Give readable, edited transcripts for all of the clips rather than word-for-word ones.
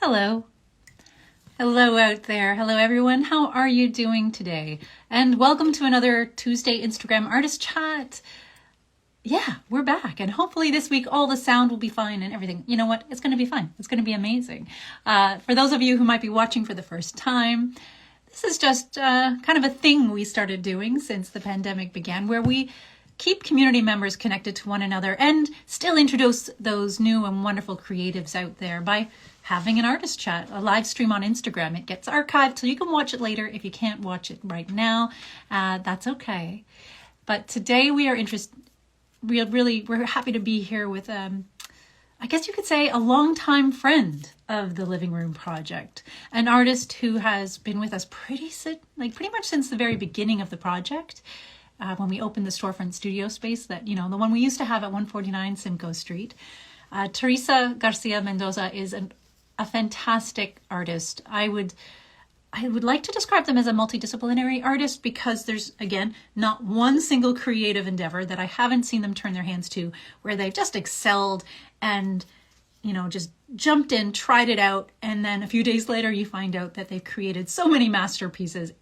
Hello. Hello out there. Hello everyone. How are you doing today? And welcome to another Tuesday Instagram Artist Chat. Yeah, we're back. And hopefully this week all the sound will be fine and everything. You know what? It's going to be fine. It's going to be amazing. For those of you who might be watching for the first time, this is just kind of a thing we started doing since the pandemic began, where we keep community members connected to one another and still introduce those new and wonderful creatives out there by having an artist chat, a live stream on Instagram. It gets archived so you can watch it later. If you can't watch it right now, that's okay. But today we are we're happy to be here with I guess you could say a longtime friend of the Living Room project, an artist who has been with us pretty much since the very beginning of the project. When we opened the storefront studio space, the one we used to have at 149 Simcoe Street. Teresa Garcia Mendoza is a fantastic artist. I would like to describe them as a multidisciplinary artist because there's, again, not one single creative endeavor that I haven't seen them turn their hands to where they've just excelled and, just jumped in, tried it out, and then a few days later you find out that they've created so many masterpieces.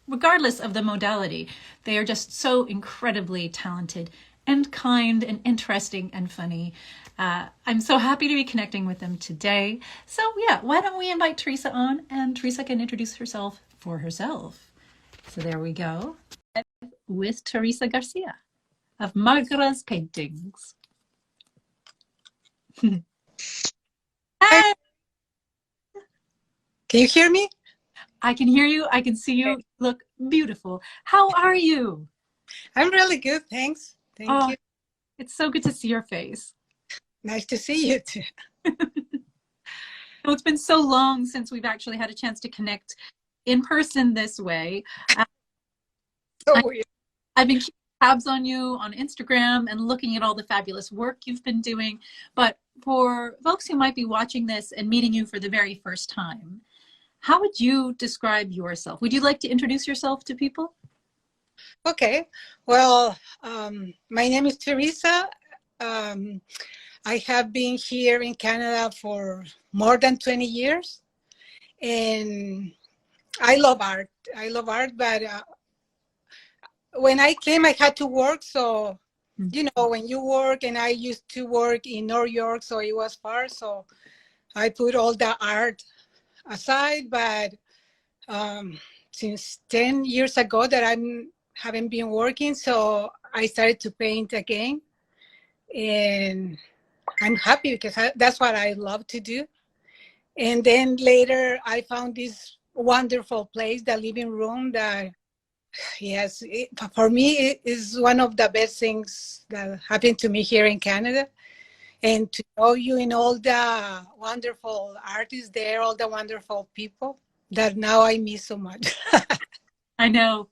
Regardless of the modality, they are just so incredibly talented and kind and interesting and funny. I'm so happy to be connecting with them today. So yeah, why don't we invite Teresa on and Teresa can introduce herself for herself. So there we go. With Teresa Garcia of Margara's Paintings. Hi. Can you hear me? I can hear you. I can see you. Okay. Look beautiful. How are you? I'm really good. Thanks. Thank you. It's so good to see your face. Nice to see you too. It's been so long since we've actually had a chance to connect in person this way. I've been keeping tabs on you on Instagram and looking at all the fabulous work you've been doing. But for folks who might be watching this and meeting you for the very first time, how would you describe yourself? Would you like to introduce yourself to people? Okay. Well, my name is Teresa. I have been here in Canada for more than 20 years. And I love art. But when I came, I had to work. So, when you work, and I used to work in New York, so it was far. So I put all the art aside, but since 10 years ago that I haven't been working, so I started to paint again, and I'm happy because that's what I love to do. And then later I found this wonderful place, the Living Room, that yes, for me it is one of the best things that happened to me here in Canada. And to know you and all the wonderful artists there, all the wonderful people that now I miss so much. I know.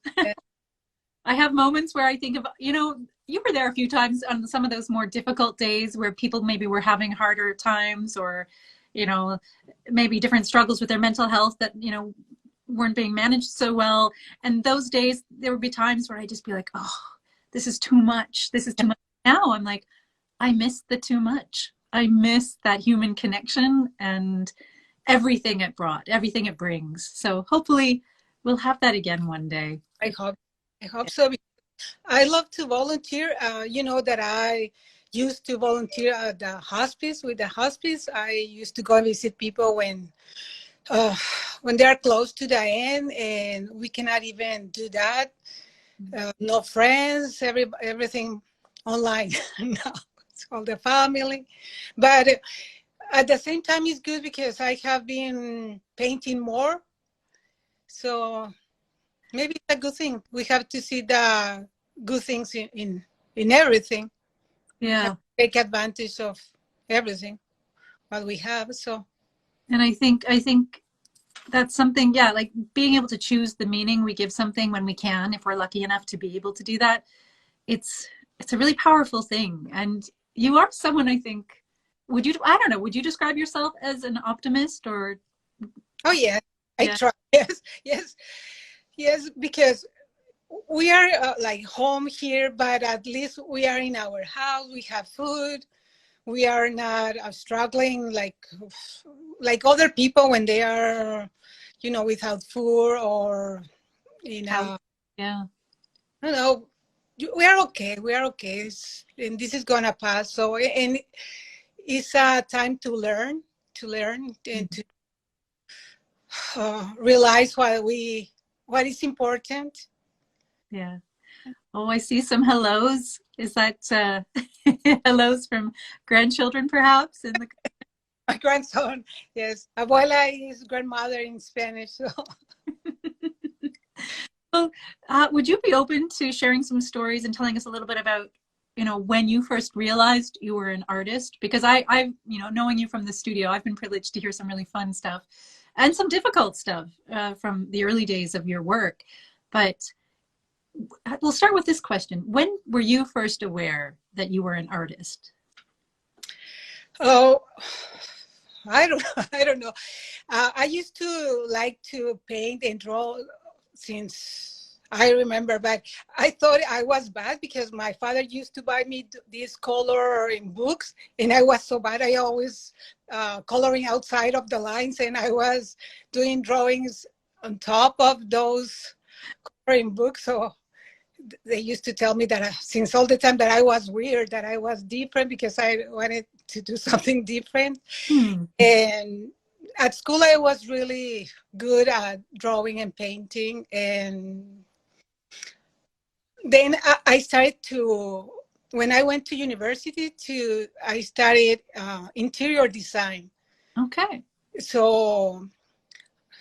I have moments where I think of, you were there a few times on some of those more difficult days where people maybe were having harder times or, maybe different struggles with their mental health that, weren't being managed so well. And those days, there would be times where I'd just be like, oh, this is too much. This is too much. Now I'm like, I miss the too much. I miss that human connection and everything it brought, everything it brings. So hopefully we'll have that again one day. I hope so. I love to volunteer. You know that I used to volunteer at the hospice. With the hospice, I used to go and visit people when they are close to the end, and we cannot even do that. No friends, everything online now. All the family, but at the same time it's good because I have been painting more, so maybe it's a good thing. We have to see the good things in everything. Yeah, take advantage of everything what we have. So, and I think that's something, like being able to choose the meaning we give something when we can, if we're lucky enough to be able to do that, it's a really powerful thing. And you are someone, I think, would you describe yourself as an optimist or? Oh yeah, I try. Yes, because we are like home here, but at least we are in our house, we have food, we are not struggling like other people when they are, without food or in How? a, Yeah. you know, we are okay. We are okay. And this is gonna pass. So, and it's a time to learn and Mhm. to realize what is important. Yeah. Oh, I see some hellos. Is that hellos from grandchildren, perhaps? In the My grandson, yes, abuela is grandmother in Spanish. So, well, would you be open to sharing some stories and telling us a little bit about, when you first realized you were an artist? Because knowing you from the studio, I've been privileged to hear some really fun stuff and some difficult stuff from the early days of your work. But we'll start with this question. When were you first aware that you were an artist? oh, I don't, I don't know. I used to like to paint and draw since I remember, but I thought I was bad because my father used to buy me these coloring books, and I was so bad. I always coloring outside of the lines, and I was doing drawings on top of those coloring books. So they used to tell me that since all the time that I was weird, that I was different because I wanted to do something different. Hmm. And at school, I was really good at drawing and painting. And then I started to, when I went to university, I studied interior design. Okay. So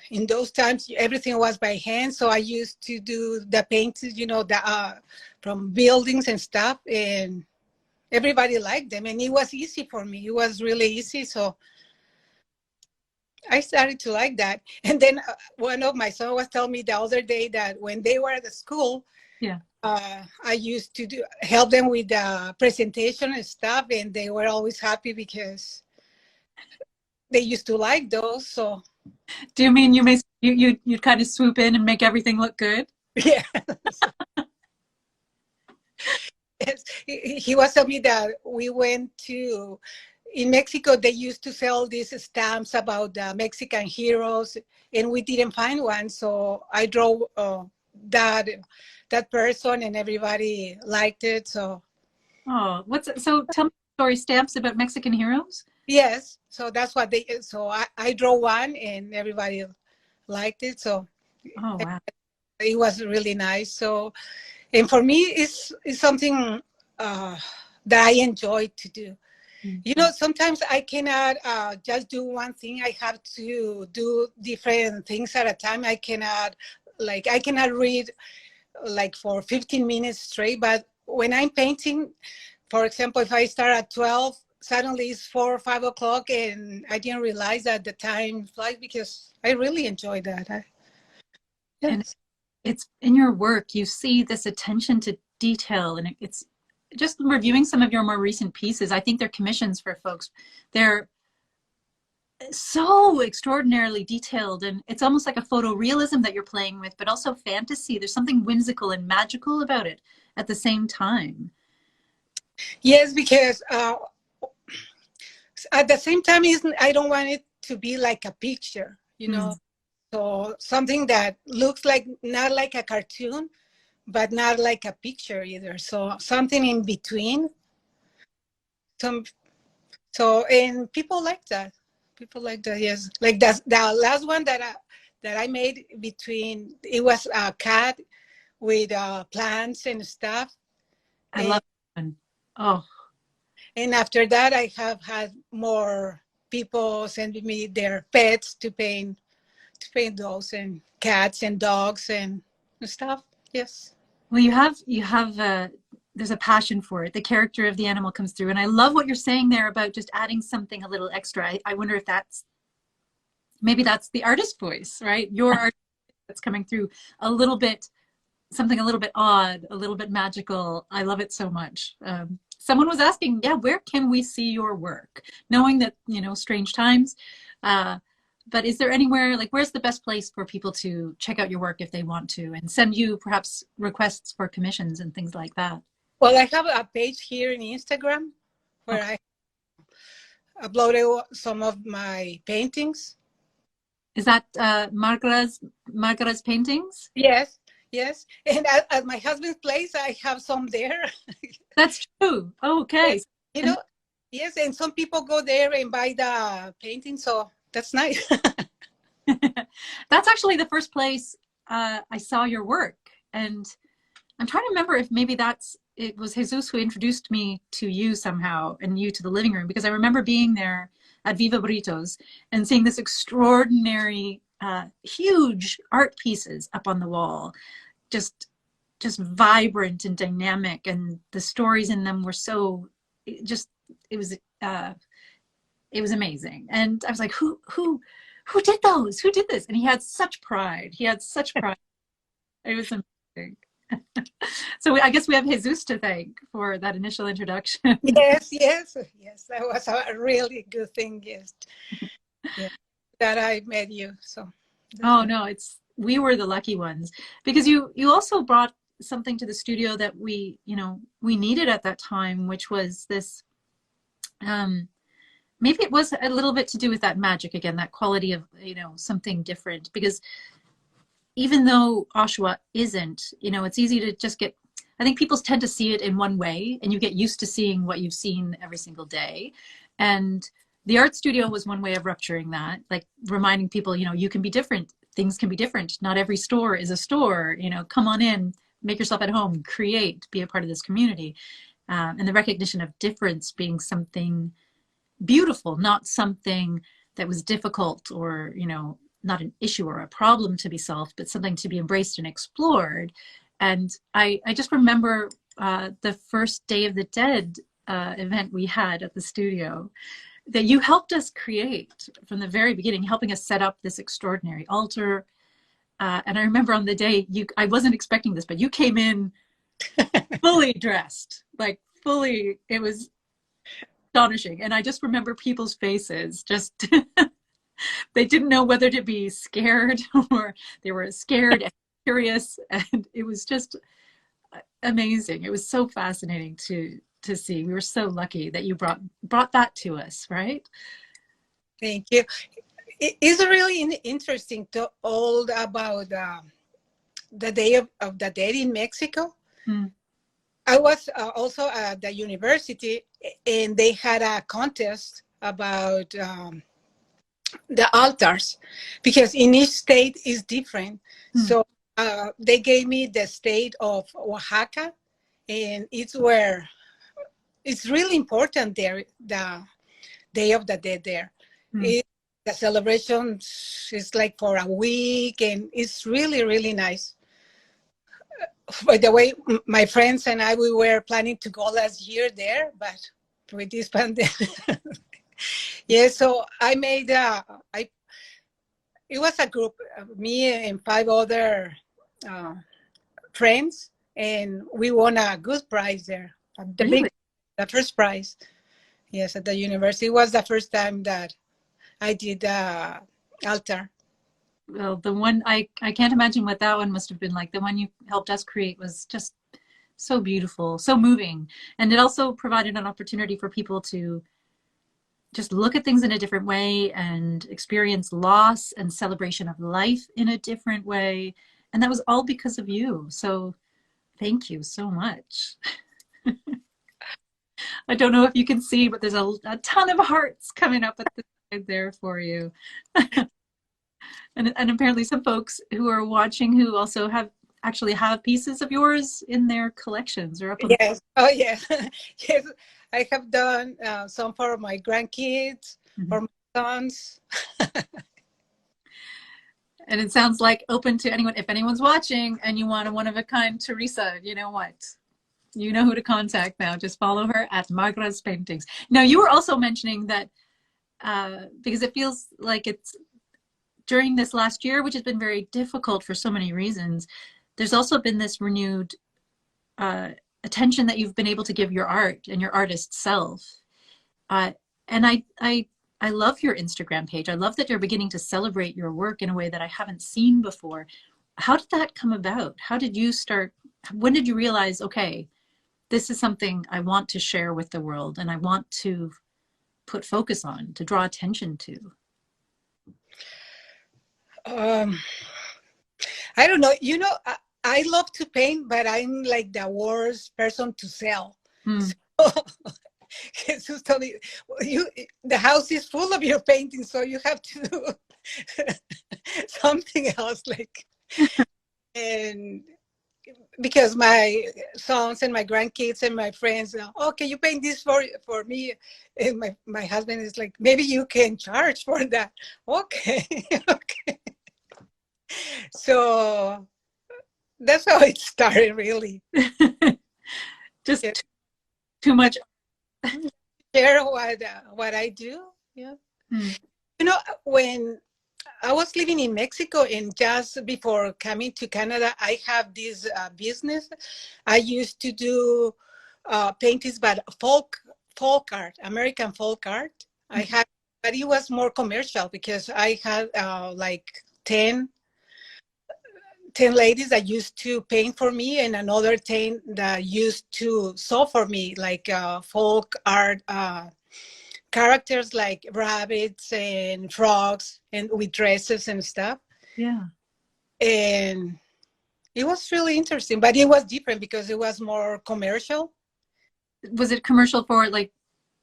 in those times, everything was by hand. So I used to do the paintings, from buildings and stuff. And everybody liked them. And it was easy for me. It was really easy. So I started to like that. And then one of my son was telling me the other day that when they were at the school, Yeah. I used to help them with the presentation and stuff, and they were always happy because they used to like those. So Do you mean you'd kind of swoop in and make everything look good? yeah, yes. He was telling me that we went to in Mexico. They used to sell these stamps about the Mexican heroes, and we didn't find one. So I drove that that person, and everybody liked it. So Oh, so tell me story stamps about Mexican heroes. yes, so that's what they. So I draw one, and everybody liked it. So Oh, wow. it was really nice. So, and for me, it's something uh, that I enjoy to do. Mhm. Sometimes I cannot just do one thing. I have to do different things at a time. I cannot read like for 15 minutes straight. But when I'm painting, for example, if I start at 12, suddenly it's 4 or 5 o'clock, and I didn't realize that the time flies because I really enjoy that. And Yes. it's in your work, you see this attention to detail, and it's just reviewing some of your more recent pieces. I think they're commissions for folks. They're so extraordinarily detailed, and it's almost like a photorealism that you're playing with, but also fantasy. There's something whimsical and magical about it at the same time. Yes, because at the same time, I don't want it to be like a picture. Mm. So something that looks like not like a cartoon, but not like a picture either. So something in between. Some and people like that. People like that. Yes, like that. The last one that I made between it was a cat with plants and stuff. I love it. Oh, And after that, I have had more people sending me their pets to paint those and cats and dogs and stuff. Yes. well, you have there's a passion for it. The character of the animal comes through, and I love what you're saying there about just adding something a little extra. I wonder if maybe that's the artist voice, right? Your art that's coming through a little bit, something a little bit odd, a little bit magical. I love it so much. Someone was asking, yeah, where can we see your work? Knowing that, strange times. Uh, but is there anywhere, like, where's the best place for people to check out your work if they want to and send you perhaps requests for commissions and things like that? Well, I have a page here in Instagram where Okay. uploaded some of my paintings. Is that Margara's paintings? Yes, yes. And at my husband's place, I have some there. That's true. Okay. You And know, yes, and some people go there and buy the painting, so that's nice. that's actually the first place I saw your work. And I'm trying to remember if maybe it was Jesus who introduced me to you somehow and you to the living room, because I remember being there at Viva Burritos and seeing this extraordinary, huge art pieces up on the wall, just just vibrant and dynamic, and the stories in them were so just it was uh, it was amazing. And I was like, who did those? Who did this? And he had such pride. He had such pride. It was amazing. So I guess we have Jesus to thank for that initial introduction. Yes, yes, yes. That was a really good thing. Yes, yeah, that I met you. So, Oh no, we were the lucky ones, because you also brought something to the studio that we needed at that time, which was this maybe it was a little bit to do with that magic again, that quality of something different, because even though Oshawa isn't, it's easy to just I think people tend to see it in one way, and you get used to seeing what you've seen every single day. And the art studio was one way of rupturing that, like reminding people, you can be different. Things can be different. Not every store is a store. Come on in, make yourself at home, create, be a part of this community. And the recognition of difference being something beautiful, not something that was difficult or, not an issue or a problem to be solved, but something to be embraced and explored. And I just remember the first Day of the Dead event we had at the studio that you helped us create from the very beginning, helping us set up this extraordinary altar. And I remember on the day, I wasn't expecting this, but you came in fully dressed, like fully, it was astonishing. And I just remember people's faces, just they didn't know whether to be scared or they were scared and curious. And it was just amazing. It was so fascinating to see. We were so lucky that you brought that to us, right? thank you. It's really interesting to all about the Day of the Dead in Mexico. Mm. I was also at the university, and they had a contest about the altars, because in each state is different. So they gave me the state of Oaxaca, and it's really important there, the Day of the Dead there. The celebration is like for a week, and it's really, really nice. By the way, my friends and I, we were planning to go last year there, but with this pandemic. Yeah, so I made it was a group, me and 5 other friends, and we won a good prize there. Really? The first prize. Yes, at the university. It was the first time that I did the altar. Well, the one I can't imagine what that one must have been like. The one you helped us create was just so beautiful, so moving. And it also provided an opportunity for people to just look at things in a different way and experience loss and celebration of life in a different way. And that was all because of you. So thank you so much. I don't know if you can see, but there's a ton of hearts coming up at the side there for you. And apparently some folks who are watching who also actually have pieces of yours in their collections or up on. Yes. Oh, yes. Yes. I have done some for my grandkids, for my sons. And it sounds like open to anyone. If anyone's watching and you want a one-of-a-kind Teresa, you know what? You know who to contact now. Just follow her at Margara's Paintings. Now, you were also mentioning that because it feels like it's during this last year, which has been very difficult for so many reasons, there's also been this renewed attention that you've been able to give your art and your artist self. And I love your Instagram page. I love that you're beginning to celebrate your work in a way that I haven't seen before. How did that come about? How did you start? When did you realize, okay, this is something I want to share with the world and I want to put focus on, to draw attention to? Um, I don't know. I love to paint, but I'm like the worst person to sell. Hmm. So Jesus told me, "Well, the house is full of your paintings, so you have to do something else." Like, and because my sons and my grandkids and my friends, oh, can you paint this for me? And my husband is like, maybe you can charge for that. Okay, okay. So that's how it started, really. Just Yeah. too much. Share what I do. Yeah. Hmm. When I was living in Mexico, and just before coming to Canada, I have this business. I used to do paintings, but folk art, American folk art. I had, but it was more commercial because I had like 10 ladies that used to paint for me, and another 10 that used to sew for me, like folk art characters like rabbits and frogs and with dresses and stuff. Yeah. And it was really interesting, but it was different because it was more commercial. Was it commercial for like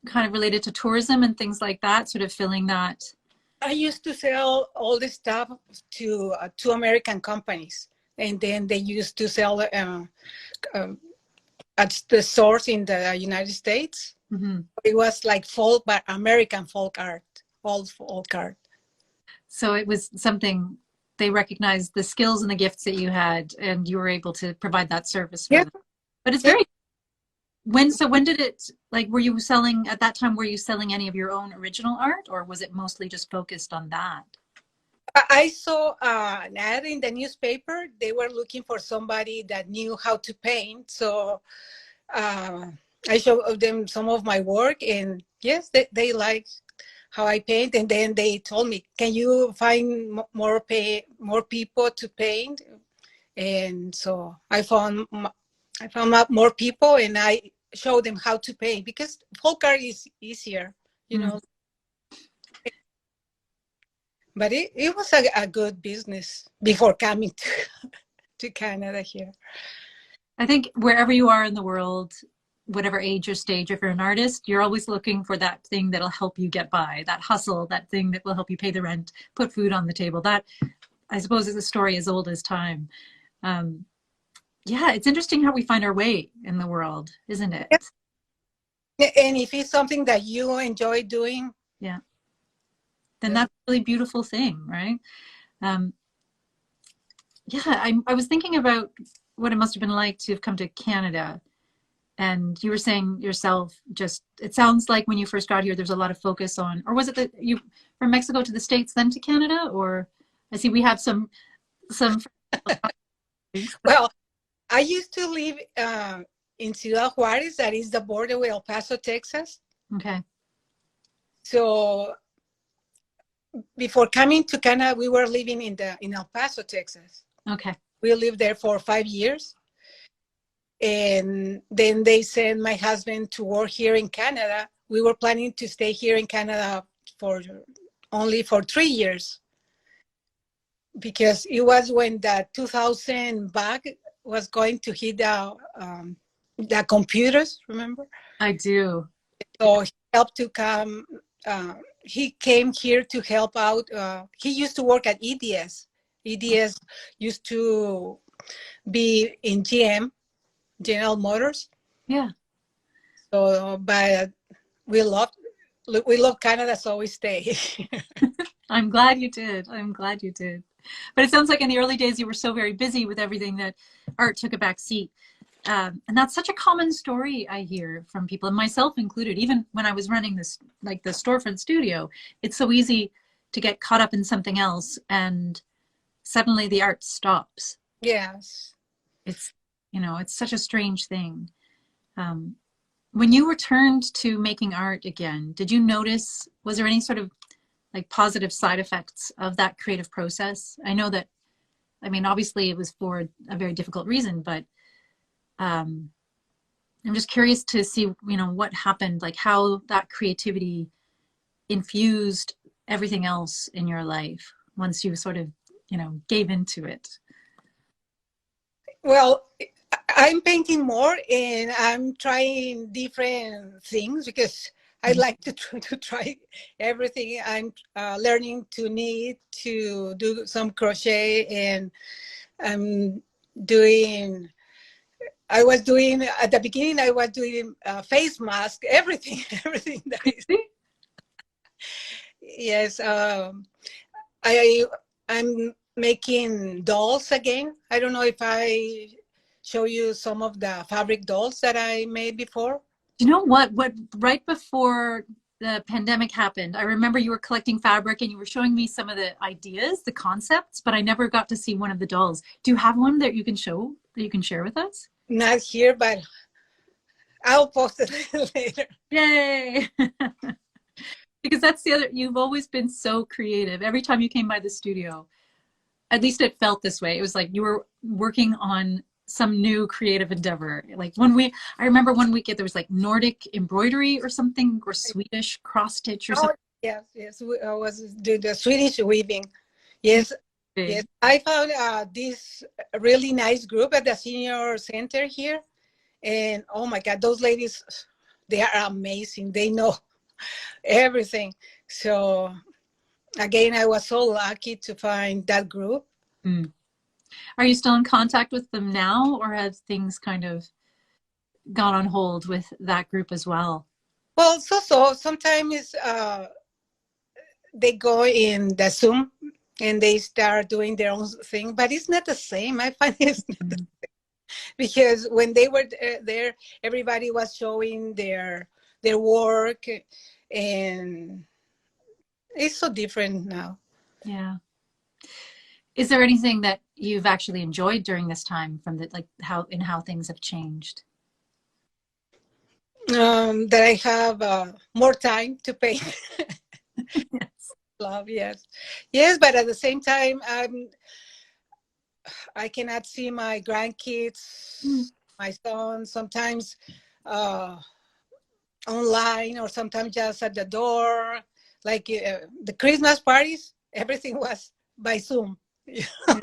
kind of related to tourism and things like that, sort of filling that? I used to sell all this stuff to American companies, and then they used to sell um, at the stores in the United States. Mm-hmm. It was like folk, but American folk art, all folk art. So it was something they recognized the skills and the gifts that you had, and you were able to provide that service for Yeah, them. But it's yeah. very when did it, like, were you selling at that time, were you selling any of your own original art, or was it mostly just focused on that? I saw an ad in the newspaper. They were looking for somebody that knew how to paint. So uh, I showed them some of my work, and yes, they liked how I paint. And then they told me, "Can you find more people to paint?" And so I found out more people, and I showed them how to paint because folk art is easier, you Mm. know. But it was a good business before coming to Canada here. I think wherever you are in the world, whatever age or stage, if you're an artist, you're always looking for that thing that'll help you get by, that hustle, that thing that will help you pay the rent, put food on the table. That, I suppose, is a story as old as time. Um, yeah, it's interesting how we find our way in the world, isn't it? And if it's something that you enjoy doing, Yeah. Then that's a really beautiful thing, right? Um, yeah, I was thinking about what it must have been like to have come to Canada. And you were saying yourself, just, it sounds like when you first got here, there's a lot of focus on, or was it that you from Mexico to the States, then to Canada? Or I see we have some. well, I used to live in Ciudad Juarez, that is the border with El Paso, Texas. Okay. So before coming to Canada, we were living in El Paso, Texas. Okay. We lived there for 5 years. And then they sent my husband to work here in Canada. We were planning to stay here in Canada for only for 3 years, because it was when the 2000 bug was going to hit the computers, remember? I do. So he helped to come. He came here to help out. He used to work at EDS. EDS used to be in GM, General Motors. Yeah. So, but we love Canada, so we stay. I'm glad you did. I'm glad you did. But it sounds like in the early days you were so very busy with everything that art took a back seat. And that's such a common story I hear from people, and myself included. Even when I was running this, like the storefront studio, it's so easy to get caught up in something else, and suddenly the art stops. Yes. It's, it's such a strange thing. Um, when you returned to making art again, did you notice, was there any sort of like positive side effects of that creative process? I know that, I mean, obviously it was for a very difficult reason, but I'm just curious to see, what happened, like how that creativity infused everything else in your life once you sort of, gave into it? Well, I'm painting more and I'm trying different things because I Mhm. like to try everything. I'm learning to knit, to do some crochet, and I'm doing. I was doing at the beginning. I was doing face mask, everything, everything that is. Yes, I I'm making dolls again. I don't know if I show you some of the fabric dolls that I made before. You know what right before the pandemic happened, I remember you were collecting fabric and you were showing me some of the ideas, the concepts, but I never got to see one of the dolls. Do you have one that you can show, that you can share with us? Not here, but I'll post it later. Yay! Because that's the other, you've always been so creative. Every time you came by the studio, at least it felt this way. It was like you were working on some new creative endeavor. Like I remember one weekend there was like Nordic embroidery or something, or Swedish cross stitch or Oh, something. yes, yes. I was doing the Swedish weaving. Yes, yes. I found this really nice group at the senior center here. And oh my God, those ladies, they are amazing. They know everything. So again, I was so lucky to find that group. Mm. Are you still in contact with them now, or have things kind of gone on hold with that group as well? Well, sometimes they go in the Zoom and they start doing their own thing, but it's not the same. I find it's not Mm. because when they were there, everybody was showing their work, and it's so different now. Yeah. Is there anything that you've actually enjoyed during this time from the like how things have changed? That I have more time to paint. Yes. Love, yes, yes, but at the same time, I cannot see my Mm. grandkids, my son, sometimes uh, online or sometimes just at the door. Like the Christmas parties, everything was by Zoom. Yeah.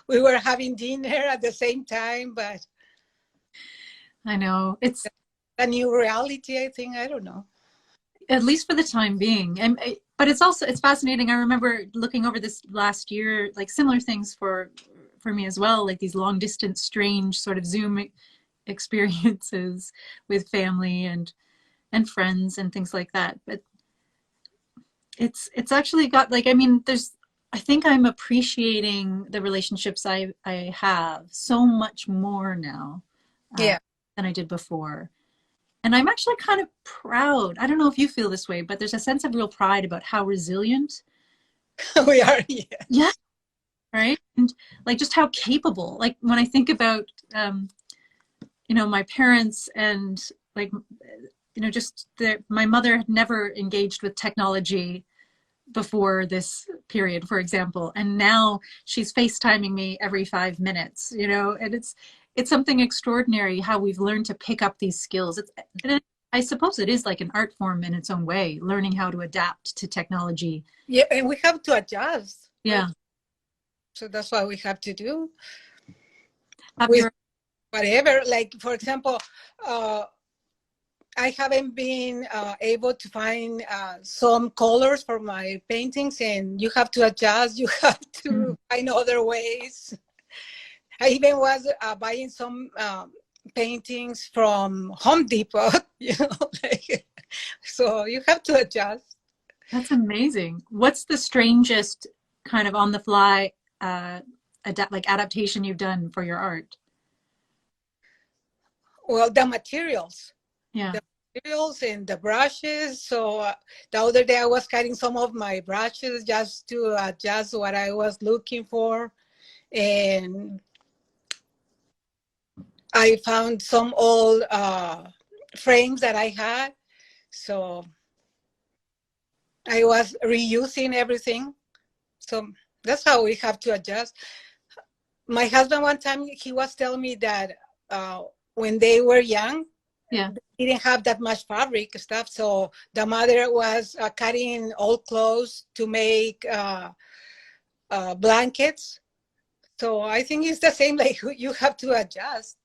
We were having dinner at the same time, but I know. It's a new reality, I think. I don't know. at least for the time being. But it's fascinating. I remember looking over this last year, like similar things for me as well, like these long distance, strange sort of Zoom experiences with family and friends and things like that. But it's actually got like I mean, there's I think I'm appreciating the relationships I have so much more now uh, Yeah, than I did before. And I'm actually kind of proud. I don't know if you feel this way, but there's a sense of real pride about how resilient. we are. Yeah. Yeah. Right. And like just how capable. Like when I think about, my parents and like, just my mother had never engaged with technology before this period, for example, and now she's FaceTiming me every 5 minutes, and it's something extraordinary how we've learned to pick up these skills. I suppose it is like an art form in its own way, learning how to adapt to technology. Yeah, and we have to adjust. Yeah. So that's what we have to do Have with your whatever. Like, for example, uh, I haven't been able to find some colors for my paintings, and you have to adjust. You have to find other ways. I even was buying some paintings from Home Depot, like, so you have to adjust. That's amazing. What's the strangest kind of on the fly adaptation you've done for your art? Well, the materials. Yeah. The materials and the brushes. So the other day I was cutting some of my brushes just to adjust what I was looking for. And I found some old frames that I had. So I was reusing everything. So that's how we have to adjust. My husband, one time, he was telling me that when they were young, Yeah. didn't have that much fabric stuff, so the mother was cutting old clothes to make blankets. So I think it's the same, like you have to adjust,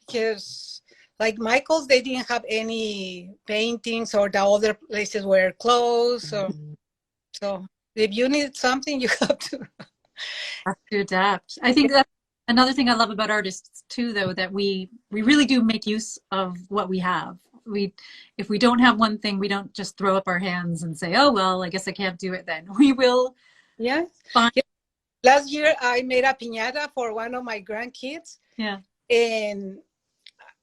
because like Michael's, they didn't have any paintings, or the other places were closed. So if you need something, you have to. Have to adapt. I think that's another thing I love about artists too, though, that we really do make use of what we have. If we don't have one thing, we don't just throw up our hands and say, oh well, I guess I can't do it then. We will Yeah. find. Yeah. Last year, I made a piñata for one of my grandkids. Yeah. And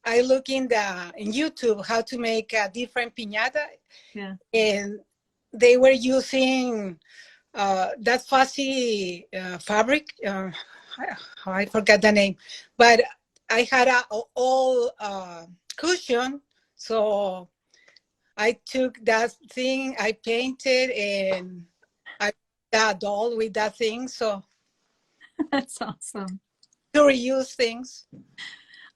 I look in YouTube how to make a different piñata. Yeah. And they were using that fussy fabric. I forgot the name, but I had a all cushion, so I took that thing, I painted, and I that doll with that thing. So That's awesome. to reuse things.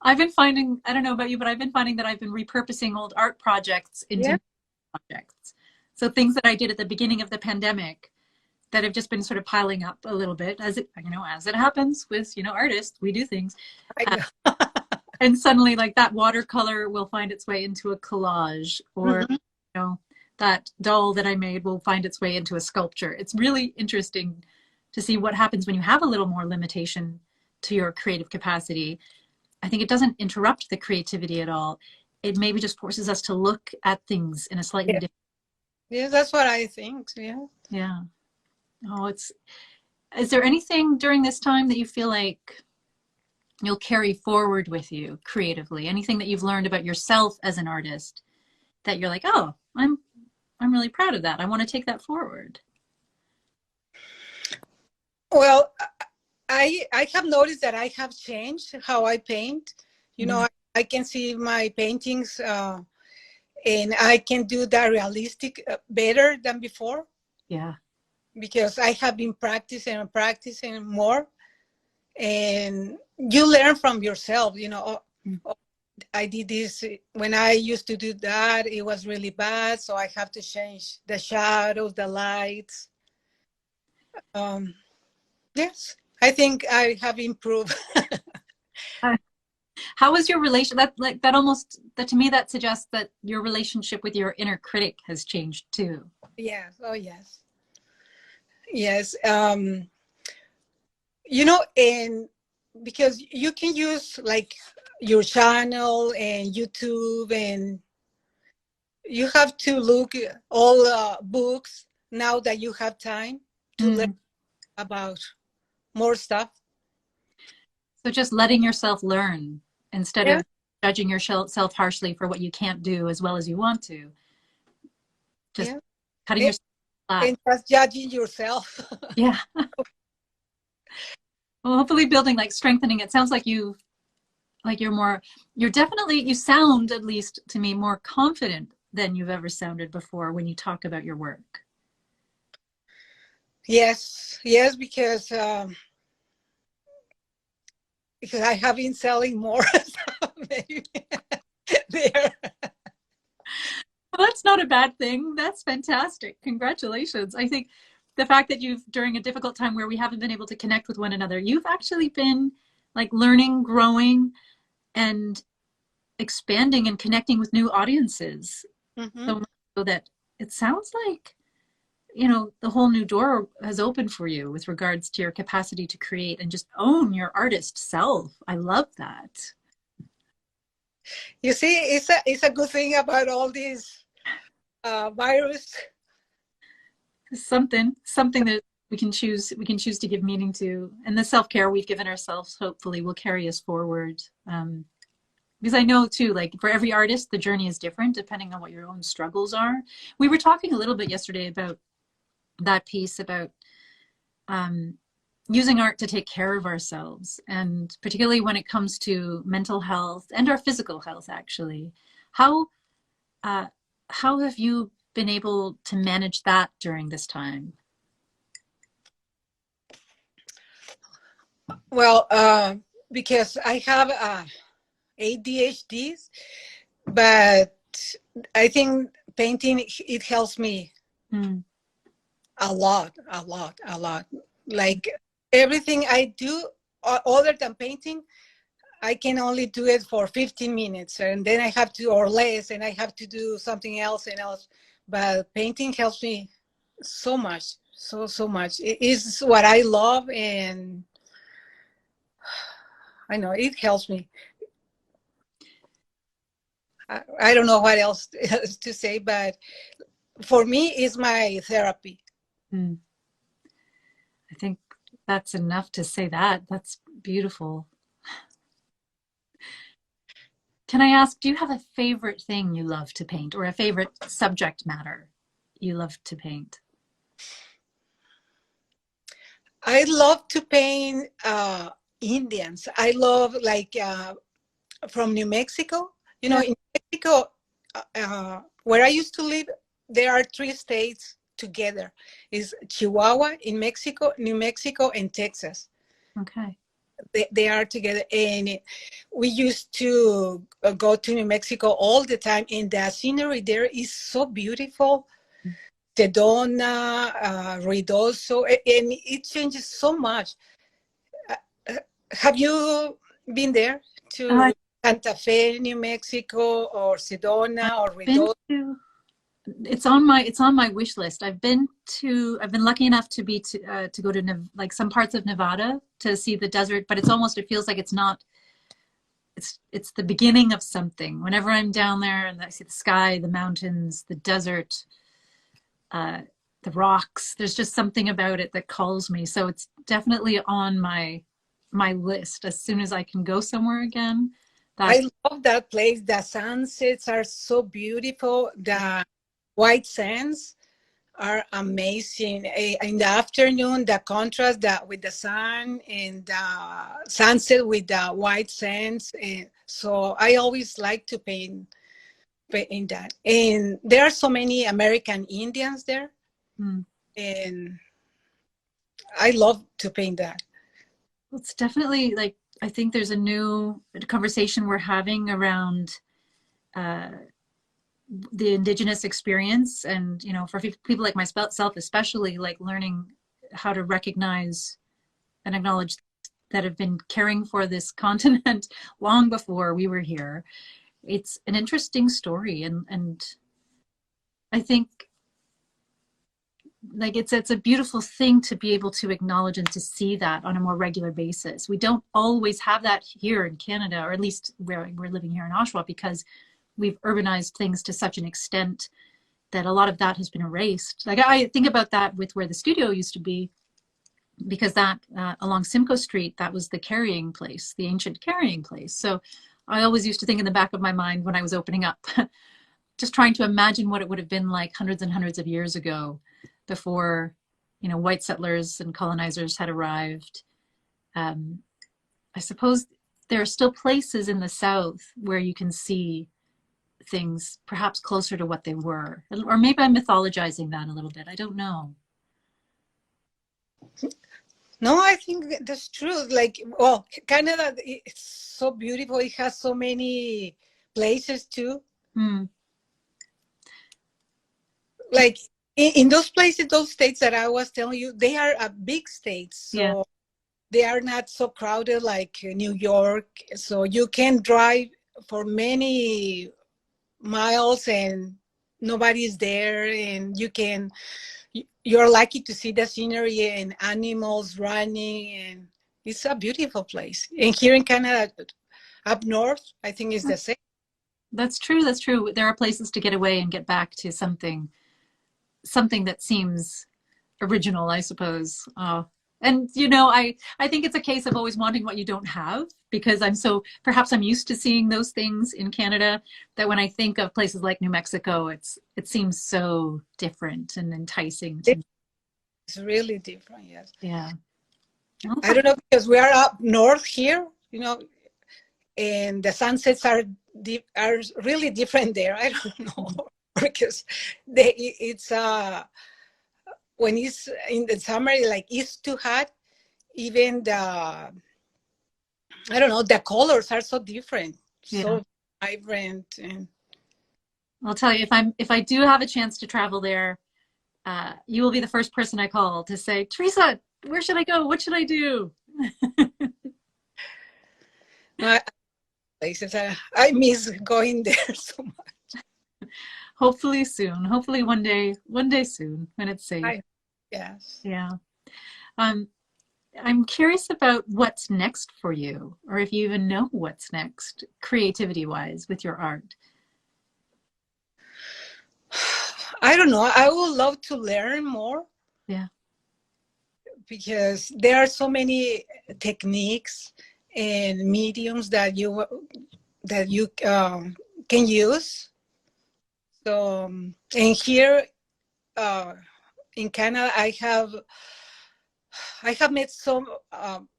I've been finding, I don't know about you, but I've been finding that I've been repurposing old art projects into Yeah. projects. So things that I did at the beginning of the pandemic that have just been sort of piling up a little bit, as it happens with, artists, we do things. I know. And suddenly like that watercolor will find its way into a collage, or, that doll that I made will find its way into a sculpture. It's really interesting to see what happens when you have a little more limitation to your creative capacity. I think it doesn't interrupt the creativity at all. It maybe just forces us to look at things in a slightly different. Yeah, that's what I think. Yeah. Yeah. Oh, is there anything during this time that you feel like you'll carry forward with you creatively? Anything that you've learned about yourself as an artist that you're like, oh, I'm really proud of that. I want to take that forward. Well, I have noticed that I have changed how I paint. I can see my paintings, and I can do that realistic better than before. Yeah. Because I have been practicing and practicing more, and you learn from yourself. I did this when I used to do that. It was really bad, so I have to change the shadows, the lights. Yes, I think I have improved. How was your relation? That to me, that suggests that your relationship with your inner critic has changed too. Yes. Oh, yes. Yes. And because you can use like your channel and YouTube, and you have to look all books now that you have time to learn about more stuff. So just letting yourself learn instead Yeah. of judging yourself harshly for what you can't do as well as you want to. Just cutting yourself flat. And just judging yourself. Yeah. Well, hopefully building, like strengthening. It sounds like you're definitely, you sound, at least to me, more confident than you've ever sounded before when you talk about your work. Yes, because I have been selling more. So maybe there. Well, that's not a bad thing. That's fantastic. Congratulations. I think the fact that during a difficult time where we haven't been able to connect with one another, you've actually been like learning, growing, and expanding and connecting with new audiences. So that it sounds like, the whole new door has opened for you with regards to your capacity to create and just own your artist self. I love that. You see, it's a good thing about all these virus. Something that we can choose to give meaning to, and the self-care we've given ourselves hopefully will carry us forward. Because I know too, like for every artist, the journey is different depending on what your own struggles are. We were talking a little bit yesterday about that piece about using art to take care of ourselves, and particularly when it comes to mental health and our physical health, actually. How have you been able to manage that during this time? Well, because I have ADHD, but I think painting, it helps me Mm. a lot, a lot, a lot. Like everything I do other than painting, I can only do it for 15 minutes and then I have to, or less, and I have to do something else and else. But painting helps me so much, so much. It is what I love, and I know it helps me. I don't know what else to say, but for me, it's my therapy. Mm. I think that's enough to say that. That's beautiful. Can I ask, do you have a favorite thing you love to paint or a favorite subject matter you love to paint? I love to paint Indians. I love like from New Mexico. You know, Yeah. in Mexico, where I used to live, there are three states together. Is Chihuahua in Mexico, New Mexico, and Texas. Okay. They are together, and we used to go to New Mexico all the time, and the scenery there is so beautiful. Sedona, Ruidoso, and it changes so much. Uh, uh, have you been there Uh, to Santa Fe, New Mexico, or I've Sedona, or been Ruidoso? to it's on my wish list. I've been lucky enough to go to like some parts of Nevada to see the desert, but it feels like it's not it's the beginning of something. Whenever I'm down there and I see the sky, the mountains, the desert, uh, the rocks, there's just something about it that calls me. So it's definitely on my list as soon as I can go somewhere again. That's I love that place. The sunsets are so beautiful. The white sands are amazing. In the afternoon, the contrast that with the sun and the sunset with the white sands. And so I always like to paint that. And there are so many American Indians there, hmm. and I love to paint that. It's definitely like I think there's a new conversation we're having around uh, the indigenous experience, and for people like myself, especially like learning how to recognize and acknowledge that have been caring for this continent long before we were here. It's an interesting story, and I think like it's a beautiful thing to be able to acknowledge and to see that on a more regular basis. We don't always have that here in Canada, or at least where we're living here in Oshawa, because we've urbanized things to such an extent that a lot of that has been erased. Like I think about that with where the studio used to be, because that along Simcoe Street, that was the carrying place, the ancient carrying place. So I always used to think in the back of my mind when I was opening up, just trying to imagine what it would have been like hundreds and hundreds of years ago before, white settlers and colonizers had arrived. Um, I suppose there are still places in the South where you can see things perhaps closer to what they were. Or maybe I'm mythologizing that a little bit. I don't know. No, I think that's true. Like, well, Canada, it's so beautiful. It has so many places too. Hmm. Like in those places, those states that I was telling you, they are a big states. Yeah. So they are not so crowded like New York. So you can drive for many miles and nobody's there, and you're lucky to see the scenery and animals running, and it's a beautiful place. And here in Canada, up north, I think it's the same. That's true. That's true. There are places to get away and get back to something that seems original, I suppose. And I think it's a case of always wanting what you don't have, because perhaps I'm used to seeing those things in Canada, that when I think of places like New Mexico, it seems so different and enticing to me. It's really different, yes. Yeah. I Okay. don't know, because we are up north here, and the sunsets are really different there. I don't know because it's when it's in the summer, like it's too hot. Even I don't know, the colors are so different, Yeah. so vibrant, and I'll tell you, if I do have a chance to travel there, you will be the first person I call to say, Teresa, where should I go? What should I do? No, places. I miss going there so much. Hopefully soon. Hopefully one day soon when it's safe. Yes. Yeah. Um, I'm curious about what's next for you, or if you even know what's next, creativity wise, with your art. I don't know. I would love to learn more Yeah. because there are so many techniques and mediums that you can use. So and here uh, in Canada, I have met some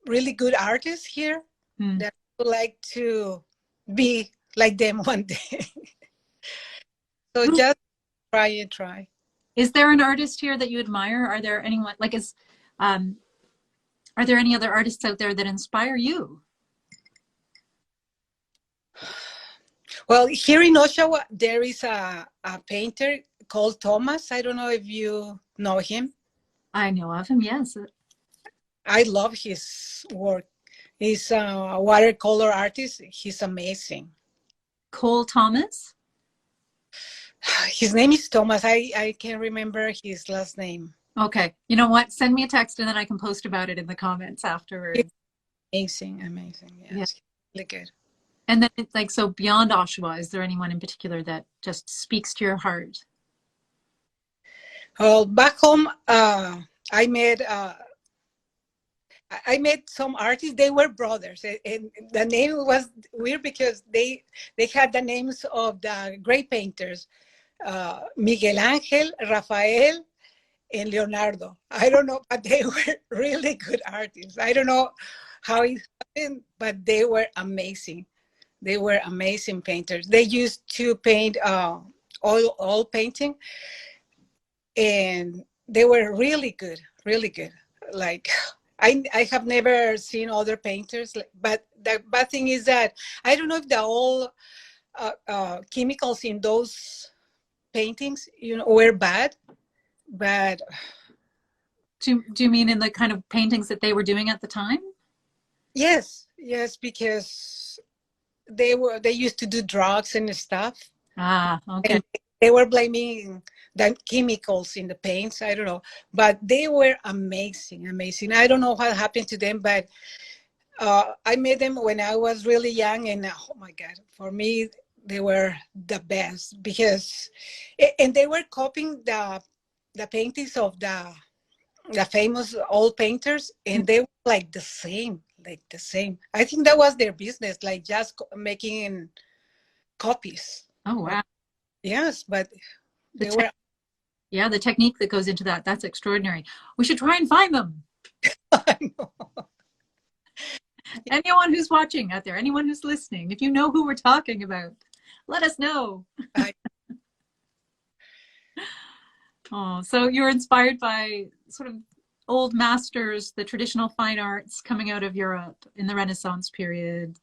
really good artists here Hmm. that would like to be like them one day. So just try and try. Is there an artist here that you admire? Are there anyone like um, are there any other artists out there that inspire you? Well, here in Oshawa, there is a painter called Thomas. I don't know if you know him. I know of him, yes. I love his work. He's a watercolor artist. He's amazing. Cole Thomas. His name is Thomas. I can't remember his last name. Okay. You know what? Send me a text and then I can post about it in the comments He's afterwards. amazing, amazing. Yeah. Yes, really good. And then it's like, so beyond Oshawa, is there anyone in particular that just speaks to your heart? Well, back home, I met I met some artists. They were brothers, and the name was weird because they had the names of the great painters, Miguel Angel, Rafael, and Leonardo. I don't know, but they were really good artists. I don't know how it happened, but they were amazing. They were amazing painters. They used to paint oil painting, and they were really good, really good. Like I have never seen other painters, but the bad thing is that I don't know if the all chemicals in those paintings, were bad, but Do you mean in the kind of paintings that they were doing at the time? yes, yes, because they used to do drugs and stuff, Ah, okay. and they were blaming the chemicals in the paints. I don't know, but they were amazing, amazing. I don't know what happened to them, but I met them when I was really young, and oh my God, for me, they were the best because, and they were copying the paintings of the famous old painters, and they were like the same, like the same. I think that was their business, like just making copies. Oh, But wow. yes, but The they tech, were. yeah, the technique that goes into that, that's extraordinary. We should try and find them. I know. Anyone who's watching out there, anyone who's listening, if you know who we're talking about, let us know. I, Oh, so you're inspired by sort of old masters, the traditional fine arts coming out of Europe in the Renaissance period.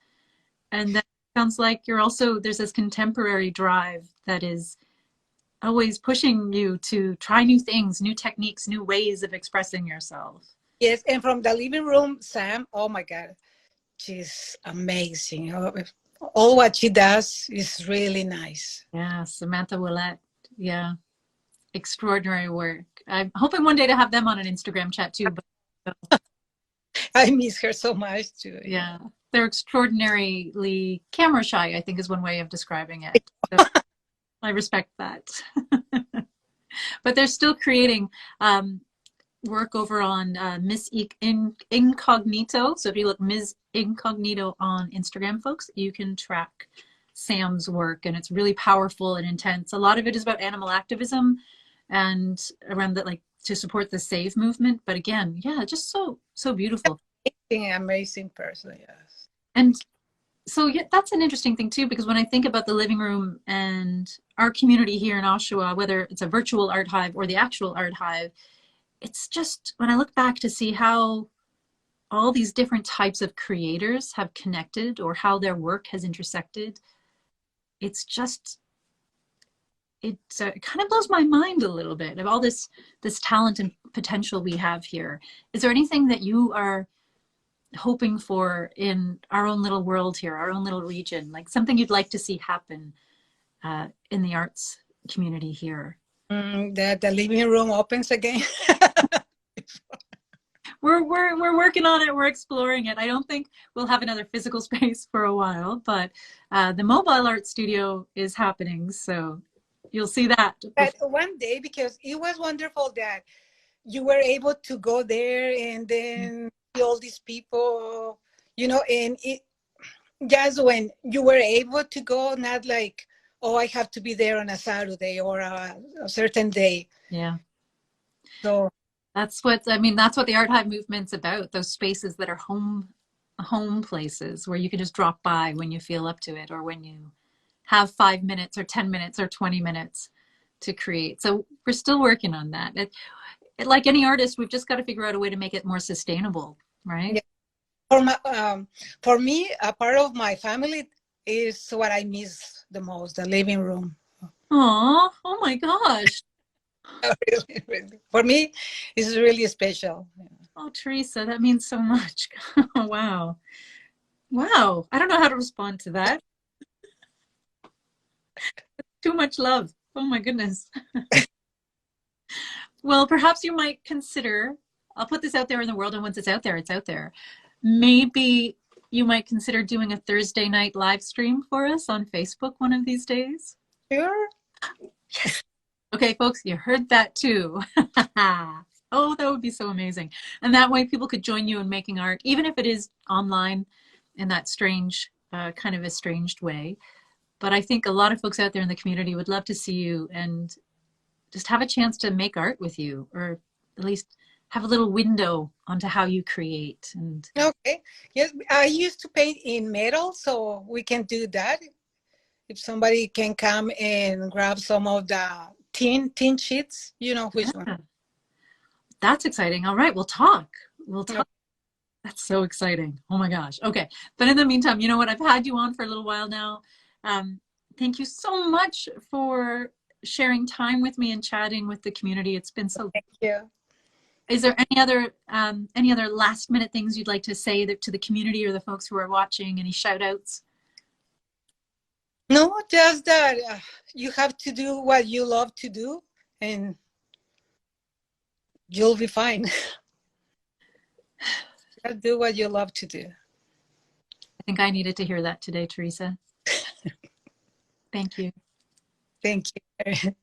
And then it sounds like you're also, there's this contemporary drive that is always pushing you to try new things, new techniques, new ways of expressing yourself. yes, and from the living room, Sam. Oh my God, she's amazing. All what she does is really nice. Yeah, Samantha Willette. Yeah, extraordinary work. I'm hoping one day to have them on an Instagram chat too. But I miss her so much too. Yeah. yeah, they're extraordinarily camera shy, I think is one way of describing it. So I respect that. But they're still creating work over on Incognito. So if you look Ms. Incognito on Instagram, folks, you can track Sam's work, and it's really powerful and intense. A lot of it is about animal activism and around that, like to support the save movement. But again, yeah, just so beautiful. Amazing person. Yes. And so yeah, that's an interesting thing too, because when I think about the living room and our community here in Oshawa, whether it's a virtual art hive or the actual art hive, it's just when I look back to see how all these different types of creators have connected or how their work has intersected, it's just it kind of blows my mind a little bit of all this talent and potential we have here. Is there anything that you are hoping for in our own little world here, our own little region, like something you'd like to see happen in the arts community here? That the living room opens again. We're working on it. We're exploring it. I don't think we'll have another physical space for a while, but the mobile art studio is happening, so you'll see that. But one day, because it was wonderful that you were able to go there and then see all these people, and it just when you were able to go, not like, oh, I have to be there on a Saturday or a certain day. Yeah. So that's what the Art Hive movement's about. Those spaces that are home places where you can just drop by when you feel up to it, or when you have 5 minutes or 10 minutes or 20 minutes to create. So we're still working on that. Like any artist, we've just got to figure out a way to make it more sustainable, right? Yeah. For me, a part of my family is what I miss the most, the living room. Oh my gosh. Really, really. For me, it's really special. Oh, Teresa, that means so much. Wow. Wow. I don't know how to respond to that. Too much love. Oh my goodness. Well, perhaps you might consider, I'll put this out there in the world, and once it's out there, it's out there. Maybe you might consider doing a Thursday night live stream for us on Facebook one of these days. Sure. Yes. Okay, folks, you heard that too. Oh, that would be so amazing. And that way people could join you in making art, even if it is online in that strange, kind of estranged way. But I think a lot of folks out there in the community would love to see you and just have a chance to make art with you, or at least have a little window onto how you create. And Okay. Yes, I used to paint in metal, so we can do that. If somebody can come and grab some of the tin sheets, you know which one. That's exciting. All right, we'll talk. We'll talk. That's so exciting. Oh my gosh. Okay. But in the meantime, you know what? I've had you on for a little while now. Thank you so much for sharing time with me and chatting with the community. It's been so. Thank you. Is there any other last minute things you'd like to say to the community or the folks who are watching? Any shout outs? No, just that you have to do what you love to do, and you'll be fine. Just do what you love to do. I think I needed to hear that today, Teresa. Thank you. Thank you.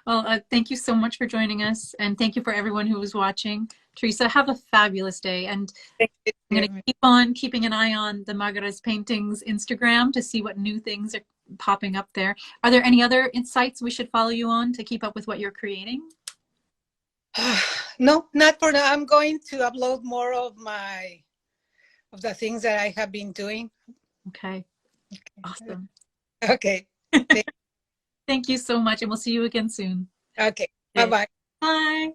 Well, thank you so much for joining us, and thank you for everyone who was watching. Teresa, have a fabulous day, and I'm going to keep on keeping an eye on the Magaras Paintings Instagram to see what new things are popping up there. Are there any other insights we should follow you on to keep up with what you're creating? No, not for now. I'm going to upload more of the things that I have been doing. Okay. Awesome. Okay. Thank you so much, and we'll see you again soon. Okay. Bye-bye. Bye.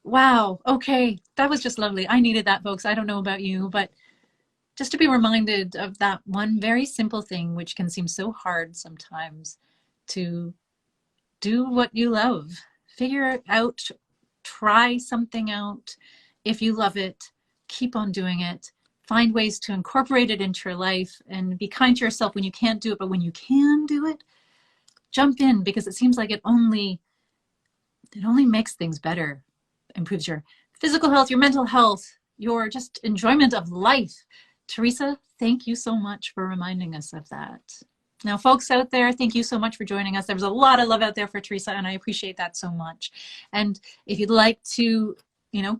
Wow. Okay. That was just lovely. I needed that, folks. I don't know about you, but just to be reminded of that one very simple thing, which can seem so hard sometimes, to do what you love. Figure it out. Try something out. If you love it, keep on doing it. Find ways to incorporate it into your life, and be kind to yourself when you can't do it. But when you can do it, jump in, because it seems like it only makes things better, improves your physical health, your mental health, your just enjoyment of life. Teresa, thank you so much for reminding us of that. Now, folks out there, thank you so much for joining us. There was a lot of love out there for Teresa, and I appreciate that so much. And if you'd like to,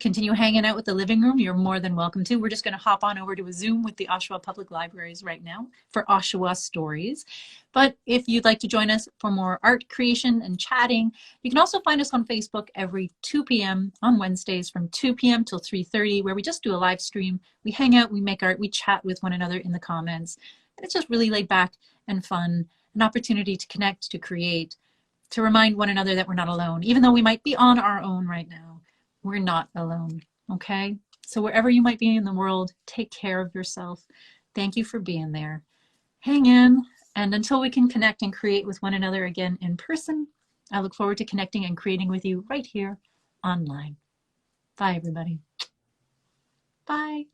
continue hanging out with the living room, you're more than welcome to. We're just going to hop on over to a Zoom with the Oshawa Public Libraries right now for Oshawa Stories. But if you'd like to join us for more art creation and chatting, you can also find us on Facebook every 2 p.m. on Wednesdays from 2 p.m. till 3:30, where we just do a live stream. We hang out, we make art, we chat with one another in the comments. And it's just really laid back and fun, an opportunity to connect, to create, to remind one another that we're not alone. Even though we might be on our own right now, we're not alone, okay? So wherever you might be in the world, take care of yourself. Thank you for being there. Hang in, and until we can connect and create with one another again in person, I look forward to connecting and creating with you right here online. Bye, everybody. Bye.